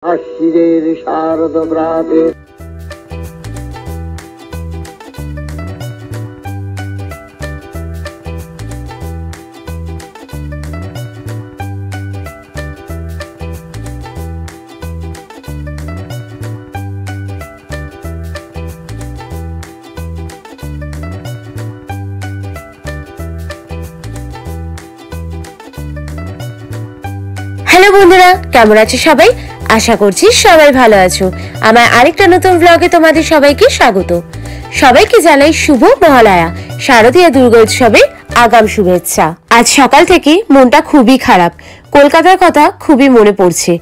আশ্বিনের শারদ প্রাতে হ্যালো বন্ধুরা, কেমন আছো সবাই? আশা করছি সবাই ভালো আছো। আমার আরেকটা নতুন ব্লগে তোমাদের সবাইকে স্বাগত। সবাইকে জানাই শুভ মহালয়া, শারদীয় দুর্গোৎসবের আগাম শুভেচ্ছা। আজ সকাল থেকে মনটা খুবই খারাপ, কলকাতার কথা খুবই মনে পড়ছে।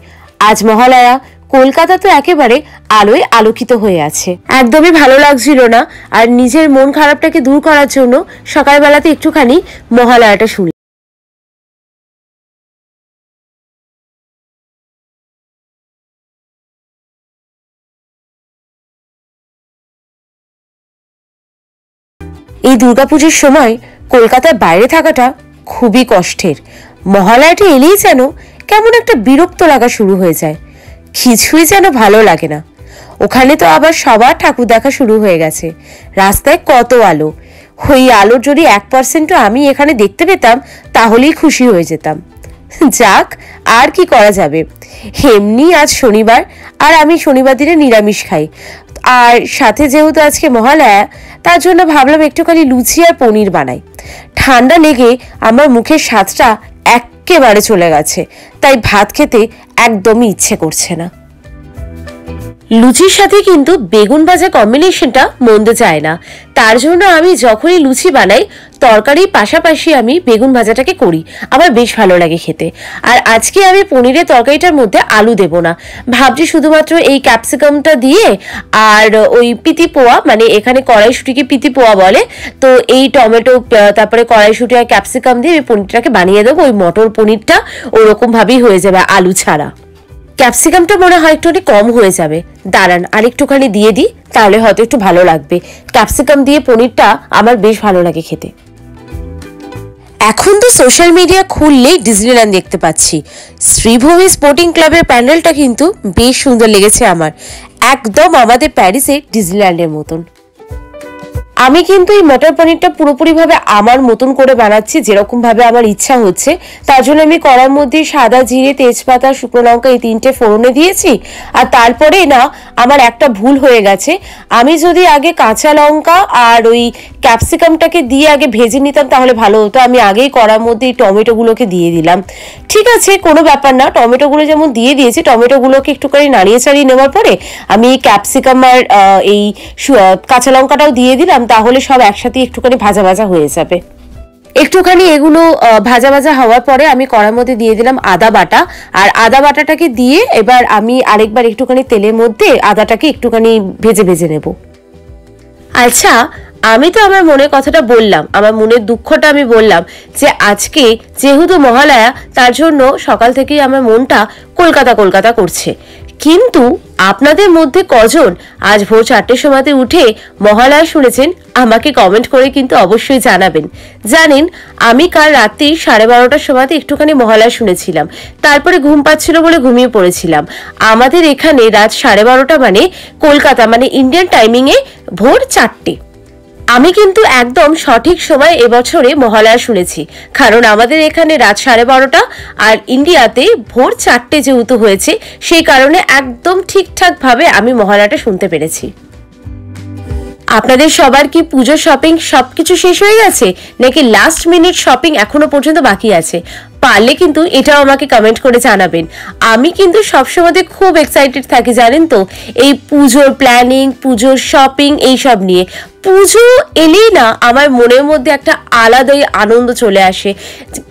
আজ মহালয়া, কলকাতা তো একেবারে আলোয় আলোকিত হয়ে আছে, একদমই ভালো লাগছিল না। আর নিজের মন খারাপটাকে দূর করার জন্য সকালবেলাতে একটুখানি মহালয়াটা শুনি। এই দুর্গাপুজোর সময় কলকাতার বাইরে থাকাটা খুবই কষ্টের। মহালয়াটা এলেই যেন কেমন একটা বিরক্ত লাগা শুরু হয়ে যায়, কিছুই যেন ভালো লাগে না। ওখানে তো আবার সবার ঠাকুর দেখা শুরু হয়ে গেছে, রাস্তায় কত আলো। ওই আলোর যদি 1%ও আমি এখানে দেখতে পেতাম তাহলেই খুশি হয়ে যেতাম। যাক, আর কি করা যাবে। এমনি আজ শনিবার, আর আমি শনিবার দিনে নিরামিষ খাই। আর সাথে যেহেতু আজকে মহালয়া, তার জন্য ভাবলাম একটুখানি লুচি আর পনির বানাই। ঠান্ডা লেগে আমার মুখের স্বাদটা একেবারে চলে গেছে, তাই ভাত খেতে একদমই ইচ্ছে করছে না। লুচির সাথে কিন্তু বেগুন ভাজা কম্বিনেশনটা মন্দ যায় না। তার জন্য আমি যখনই লুচি বানাই, তরকারির পাশাপাশি আমি বেগুন ভাজাটাকে করি, আমার বেশ ভালো লাগে খেতে। আর আজকে আমি পনিরের তরকারিটার মধ্যে আলু দেব না, ভাবছি শুধুমাত্র এই ক্যাপসিকামটা দিয়ে আর ওই পিতি পোয়া, মানে এখানে কড়াইশুঁটিকে পিতি পোয়া বলে, তো এই টমেটো তারপরে কড়াইশুঁটি আর ক্যাপসিকাম দিয়ে ওই পনিরটাকে বানিয়ে দেবো। ওই মটর পনিরটা ওরকম ভাবেই হয়ে যাবে, আলু ছাড়া। ক্যাপসিকামটা মনে হয় একটুখানি কম হয়ে যাবে, দাঁড়ান আর একটুখানি দিয়ে দিই, তাহলে হয়তো একটু ভালো লাগবে। ক্যাপসিকাম দিয়ে পনিরটা আমার বেশ ভালো লাগে খেতে। এখন তো সোশ্যাল মিডিয়া খুললেই ডিজনিল্যান্ড দেখতে পাচ্ছি। শ্রীভূমি স্পোর্টিং ক্লাবের প্যান্ডেলটা কিন্তু বেশ সুন্দর লেগেছে আমার, একদম আমাদের প্যারিসের ডিজনিল্যান্ডের মতন। আমি কিন্তু এই মটর পনিরটা পুরোপুরিভাবে আমার মতন করে বানাচ্ছি, যেরকম ভাবে আমার ইচ্ছা হচ্ছে। তার জন্য আমি কড়ার মধ্যে সাদা জিরে, তেজপাতা, শুকনো লঙ্কা এই 3টে ফোড়নে দিয়েছি। আর তারপরে না, আমার একটা ভুল হয়ে গেছে। আমি যদি আগে কাঁচা লঙ্কা আর ওই ক্যাপসিকামটাকে দিয়ে আগে ভেজে নিতাম তাহলে ভালো হতো। আমি আগেই কড়ার মধ্যে এই টমেটোগুলোকে দিয়ে দিলাম। ঠিক আছে, কোনো ব্যাপার না, টমেটোগুলো যেমন দিয়ে দিয়েছি, টমেটোগুলোকে একটুখানি নাড়িয়ে চাড়িয়ে নেওয়ার পরে আমি এই ক্যাপসিকাম আর এই কাঁচা লঙ্কাটাও দিয়ে দিলাম, তাহলে সব একসাথে একটুখানি ভাজা ভাজা হয়ে যাবে। একটুখানি এগুলো ভাজা ভাজা হওয়ার পরে আমি কড়ার মধ্যে দিয়ে দিলাম আদা বাটা। আর আদা বাটাটাকে দিয়ে এবার আমি আরেকবার একটুখানি তেলের মধ্যে আদাটাকে একটুখানি ভেজে ভেজে নেব। আচ্ছা, আমি তো আমার মনের কথাটা বললাম, আমার মনের দুঃখটা আমি বললাম যে আজকে যেহেতু মহালয়া, তার জন্য সকাল থেকেই আমার মনটা কলকাতা কলকাতা করছে। কিন্তু আপনাদের মধ্যে কজন আজ ভোর 4টের সময়তে উঠে মহালয়া শুনেছেন আমাকে কমেন্ট করে কিন্তু অবশ্যই জানাবেন। জানেন, আমি কাল রাত্রি 12:30টার সময়তে একটুখানি মহালয়া শুনেছিলাম, তারপরে ঘুম পাচ্ছিল বলে ঘুমিয়ে পড়েছিলাম। আমাদের এখানে রাত 12:30 মানে কলকাতা মানে ইন্ডিয়ান টাইমিংয়ে ভোর 4টে। আমি কিন্তু একদম সঠিক সময় এবছরে মহালয়া শুনেছি, কারণ আমাদের এখানে রাত 12:30 আর ইন্ডিয়াতে ভোর 4টে যেহেতু হয়েছে, সেই কারণে একদম ঠিকঠাক ভাবে আমি মহালয়াটা শুনতে পেরেছি। আপনাদের সবার কি পুজো শপিং সবকিছু শেষ হয়ে গেছে, নাকি লাস্ট মিনিট শপিং এখনো পর্যন্ত বাকি আছে? পারলে কিন্তু এটাও আমাকে কমেন্ট করে জানাবেন। আমি কিন্তু সবসময় খুব এক্সাইটেড থাকি, জানেন তো, এই পুজোর প্ল্যানিং, পুজোর শপিং এইসব নিয়ে। পুজো এলেই না আমার মনের মধ্যে একটা আলাদাই আনন্দ চলে আসে।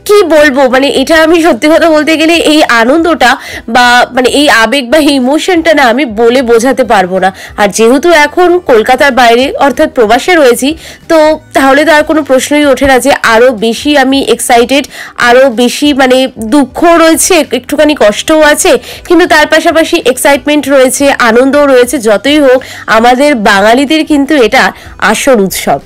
কি বলবো, মানে এটা আমি সত্যি কথা বলতে গেলে এই আনন্দটা বা মানে এই আবেগ বা ইমোশনটা না আমি বলে বোঝাতে পারবো না। আর যেহেতু এখন কলকাতার বাইরে অর্থাৎ প্রবাসে রয়েছি, তো তাহলে তো আর কোনো প্রশ্নই ওঠে না যে আরো বেশি আমি এক্সাইটেড, আরো বেশি মানে দুঃখ রয়েছে, একটুখানি কষ্টও আছে, কিন্তু তার পাশাপাশি এক্সাইটমেন্ট রয়েছে, আনন্দও রয়েছে। যতই হোক, আমাদের বাঙালিদের কিন্তু এটা আসল উৎসব।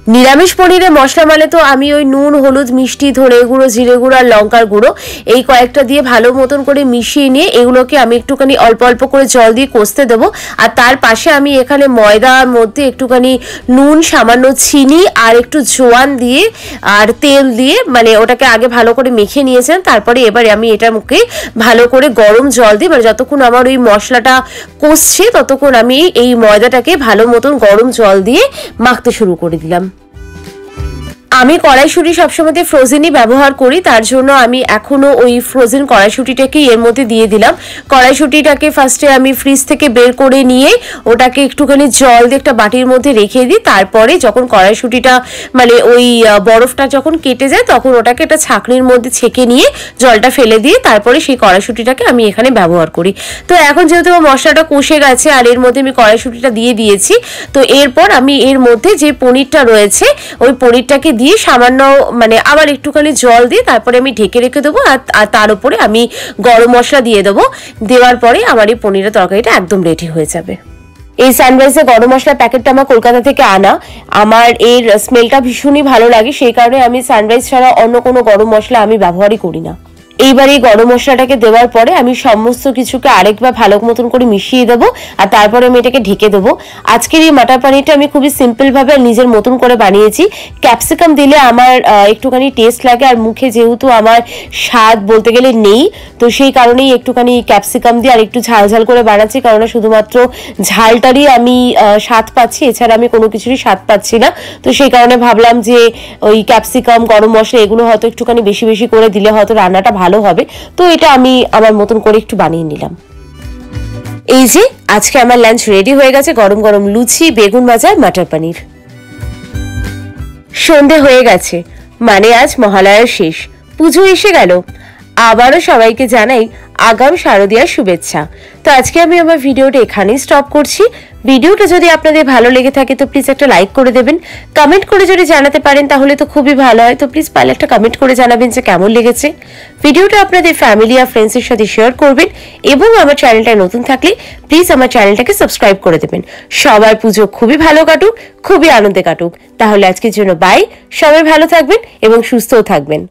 নিরামিষ পনিরে মশলা মানে তো আমি ওই নুন, হলুদ, মিষ্টি, ধনে গুঁড়ো, জিরে গুঁড়ো আর লঙ্কার গুঁড়ো এই কয়েকটা দিয়ে ভালো মতন করে মিশিয়ে নিয়ে এগুলোকে আমি একটুখানি অল্প অল্প করে জল দিয়ে কষতে দেবো। আর তার পাশে আমি এখানে ময়দার মধ্যে একটুখানি নুন, সামান্য চিনি আর একটু জোয়ান দিয়ে আর তেল দিয়ে মানে ওটাকে আগে ভালো করে মেখে নিয়েছেন। তারপরে এবারে আমি এটার মুখে ভালো করে গরম জল দিই, মানে যতক্ষণ আমার ওই মশলাটা কষছে ততক্ষণ আমি এই ময়দাটাকে ভালো মতন গরম জল দিয়ে মাখতে শুরু করে দিলাম। আমি কড়াইশুঁটি সবসময় ফ্রোজেনই ব্যবহার করি, তার জন্য আমি এখনো ওই ফ্রোজেন কড়াইশুঁটিটাকে এর মধ্যে দিয়ে দিলাম। কড়াইশুঁটিটাকে ফার্স্টে আমি ফ্রিজ থেকে বের করে নিয়ে ওটাকে একটুখানি জল দিয়ে একটা বাটির মধ্যে রেখে দিই। তারপরে যখন কড়াইশুঁটিটা মানে ওই বরফটা যখন কেটে যায় তখন ওটাকে একটা ছাঁকনির মধ্যে ছেঁকে নিয়ে জলটা ফেলে দিয়ে তারপরে সেই কড়াইশুঁটিটাকে আমি এখানে ব্যবহার করি। তো এখন যেহেতু মশলাটা কষে গেছে আর এর মধ্যে আমি কড়াইশুঁটিটা দিয়ে দিয়েছি, তো এরপর আমি এর মধ্যে যে পনিরটা রয়েছে ওই পনিরটাকে দিয়ে সামান্য মানে আবার একটুখানি জল দিয়ে তারপরে আমি ঢেকে রেখে দেবো। আর তার উপরে আমি গরম মশলা দিয়ে দেবো। দেওয়ার পরে আমার এই পনিরের তরকারিটা একদম রেডি হয়ে যাবে। এই সানরাইজে গরম মশলার প্যাকেটটা আমার কলকাতা থেকে আনা, আমার এর স্মেলটা ভীষণই ভালো লাগে, সেই কারণে আমি সানরাইজ ছাড়া অন্য কোনো গরম মশলা আমি ব্যবহারই করি না। এইবার এই গরম মশলাটাকে দেওয়ার পরে আমি সমস্ত কিছুকে আরেকবার ভালো মতন করে মিশিয়ে দেবো আর তারপরে আমি এটাকে ঢেকে দেবো। আজকের এই মাটার পানিরটা আমি খুবই সিম্পল ভাবে নিজের মতন করে বানিয়েছি। ক্যাপসিকাম দিলে আমার একটুখানি টেস্ট লাগে, আর মুখে যেহেতু আমার স্বাদ বলতে গেলে নেই, তো সেই কারণেই একটুখানি ক্যাপসিকাম দিয়ে আর একটু ঝাল ঝাল করে বানাচ্ছি, কারণ শুধুমাত্র ঝালটারই আমি স্বাদ পাচ্ছি, এছাড়া আমি কোনো কিছুরই স্বাদ পাচ্ছি না। তো সেই কারণে ভাবলাম যে ওই ক্যাপসিকাম, গরম মশলা এগুলো হয়তো একটুখানি বেশি বেশি করে দিলে হয়তো রান্নাটা ভালো হবে। তো এটা আমি আমার মতন করে একটু বানিয়ে নিলাম। এই যে আজকে আমার লাঞ্চ রেডি হয়ে গেছে, গরম গরম লুচি, বেগুন ভাজা, মাটার পনির। সন্ধে হয়ে গেছে, মানে আজ মহালয়ার শেষ, পুজো এসে গেল। আবারও সবাইকে জানাই আগাম শারদীয়ার শুভেচ্ছা। তো আজকে আমি আমার ভিডিওটা এখানেই স্টপ করছি। ভিডিওটা যদি আপনাদের ভালো লেগে থাকে তো প্লিজ একটা লাইক করে দেবেন, কমেন্ট করে যদি জানাতে পারেন তাহলে তো খুবই ভালো হয়। তো প্লিজ পারলে একটা কমেন্ট করে জানাবেন যে কেমন লেগেছে। ভিডিওটা আপনাদের ফ্যামিলি আর ফ্রেন্ডসের সাথে শেয়ার করবেন এবং আমার চ্যানেলটা নতুন থাকলে প্লিজ আমার চ্যানেলটাকে সাবস্ক্রাইব করে দেবেন। সবার পুজো খুবই ভালো কাটুক, খুবই আনন্দে কাটুক। তাহলে আজকের জন্য বাই, সবাই ভালো থাকবেন এবং সুস্থও থাকবেন।